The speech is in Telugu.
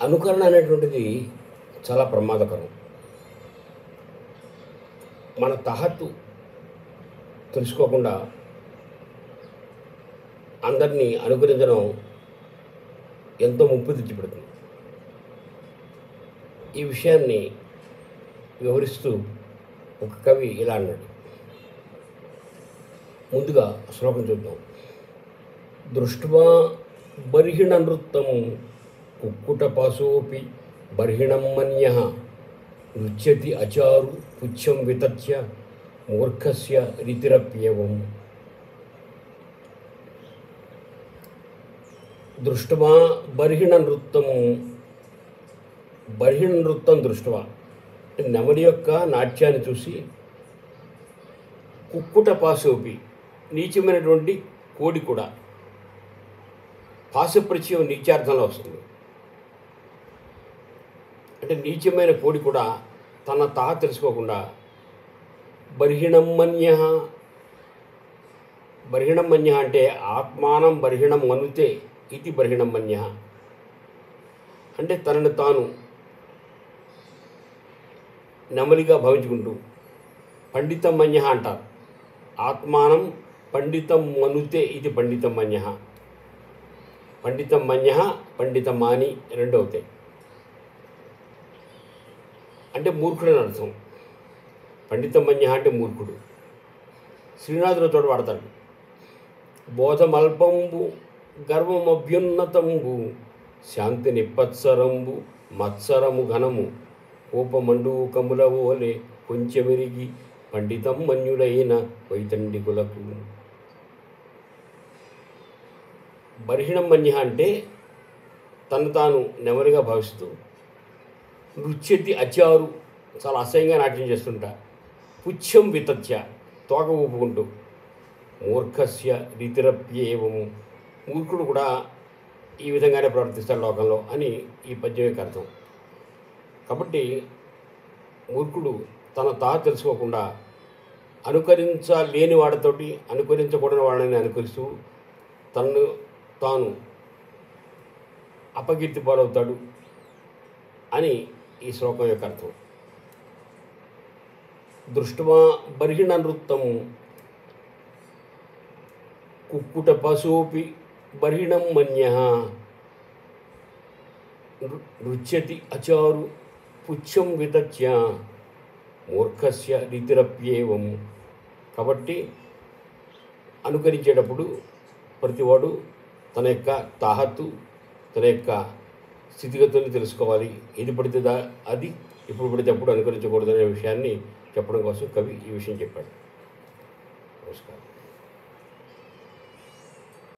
అనుకరణ అనేటువంటిది చాలా ప్రమాదకరం. మన తహత్తు తెలుసుకోకుండా అందరినీ అనుకరించడం ఎంతో ముప్పు తెచ్చిపెడుతుంది. ఈ విషయాన్ని వివరిస్తూ ఒక కవి ఇలా అన్నాడు. ముందుగా శ్లోకం చూద్దాం. దృష్ట్వా బర్హిణ నృత్తం కుక్కుటపాసోపి బర్హిణం మన్యః నృత్యతి అచారు పుచ్చం వితత్య మూర్ఖస్య రీతిరప్యేవం. దృష్ట్వా బర్హిణ నృత్తం దృష్ట్వా నెమలి యొక్క నాట్యాన్ని చూసి, కుక్కుట పాశోపి నీచమైనటువంటి కోడి కూడా, పాశప్రత్యయం నీచార్థంలో వస్తుంది. అంటే నీచమైన కోడి కూడా తన తాహ తెలుసుకోకుండా బర్హిణం మన్యః అంటే ఆత్మానం బర్హిణం మనుతే ఇది బర్హిణం మన్యః అంటే తనను తాను నెమలిగా భావించుకుంటూ పండితం మన్యః అంటారు. ఆత్మానం పండితం మనుతే ఇది పండితం మన్యః. పండితం మన్యః పండితం మాని రెండు అవుతాయి. అంటే మూర్ఖుడు అని అర్థం. పండితం మన్యః అంటే మూర్ఖుడు. శ్రీనాథుల తోడు వాడతాడు. బోధమల్పంబు గర్వమభ్యున్నతంబు శాంతి నిప్పత్సరంబు మత్సరము ఘనము కోపమండూకముల ఓలే కొంచెమెరిగి పండితం మన్యుడైన వైతండికులకు. బర్హిణం మన్యః అంటే తను తాను నెమలిగా భావిస్తూ, నృత్యతి అచారు చాలా అసహ్యంగా నాట్యం చేస్తుంటా, పుచ్చం వితత్య తోక ఊపుకుంటూ, మూర్ఖస్య రీతిరప్యేవము మూర్ఖుడు కూడా ఈ విధంగానే ప్రవర్తిస్తాడు లోకంలో అని ఈ పద్యం యొక్క అర్థం. కాబట్టి మూర్ఖుడు తన తాహ తెలుసుకోకుండా అనుకరించలేని వాడితోటి అనుకరించకూడని వాళ్ళని అనుకరిస్తూ తనను తాను అపకీర్తి పాలవుతాడు అని ఈ శ్లోకం యొక్క అర్థం. దృష్ట్వా బర్హిణ నృత్తం కుక్కుట పశోపి బర్హిణం మన్యః నృత్యతి అచారు పుచ్చం వితత్య మూర్ఖస్య రీతిరప్యేవం. కాబట్టి అనుకరించేటప్పుడు ప్రతివాడు తన యొక్క తాహత్తు, తన యొక్క స్థితిగతుల్ని తెలుసుకోవాలి. ఏది పడితే అది, ఎప్పుడు పడితే అప్పుడు అనుకరించకూడదనే విషయాన్ని చెప్పడం కోసం కవి ఈ విషయం చెప్పాడు. నమస్కారం.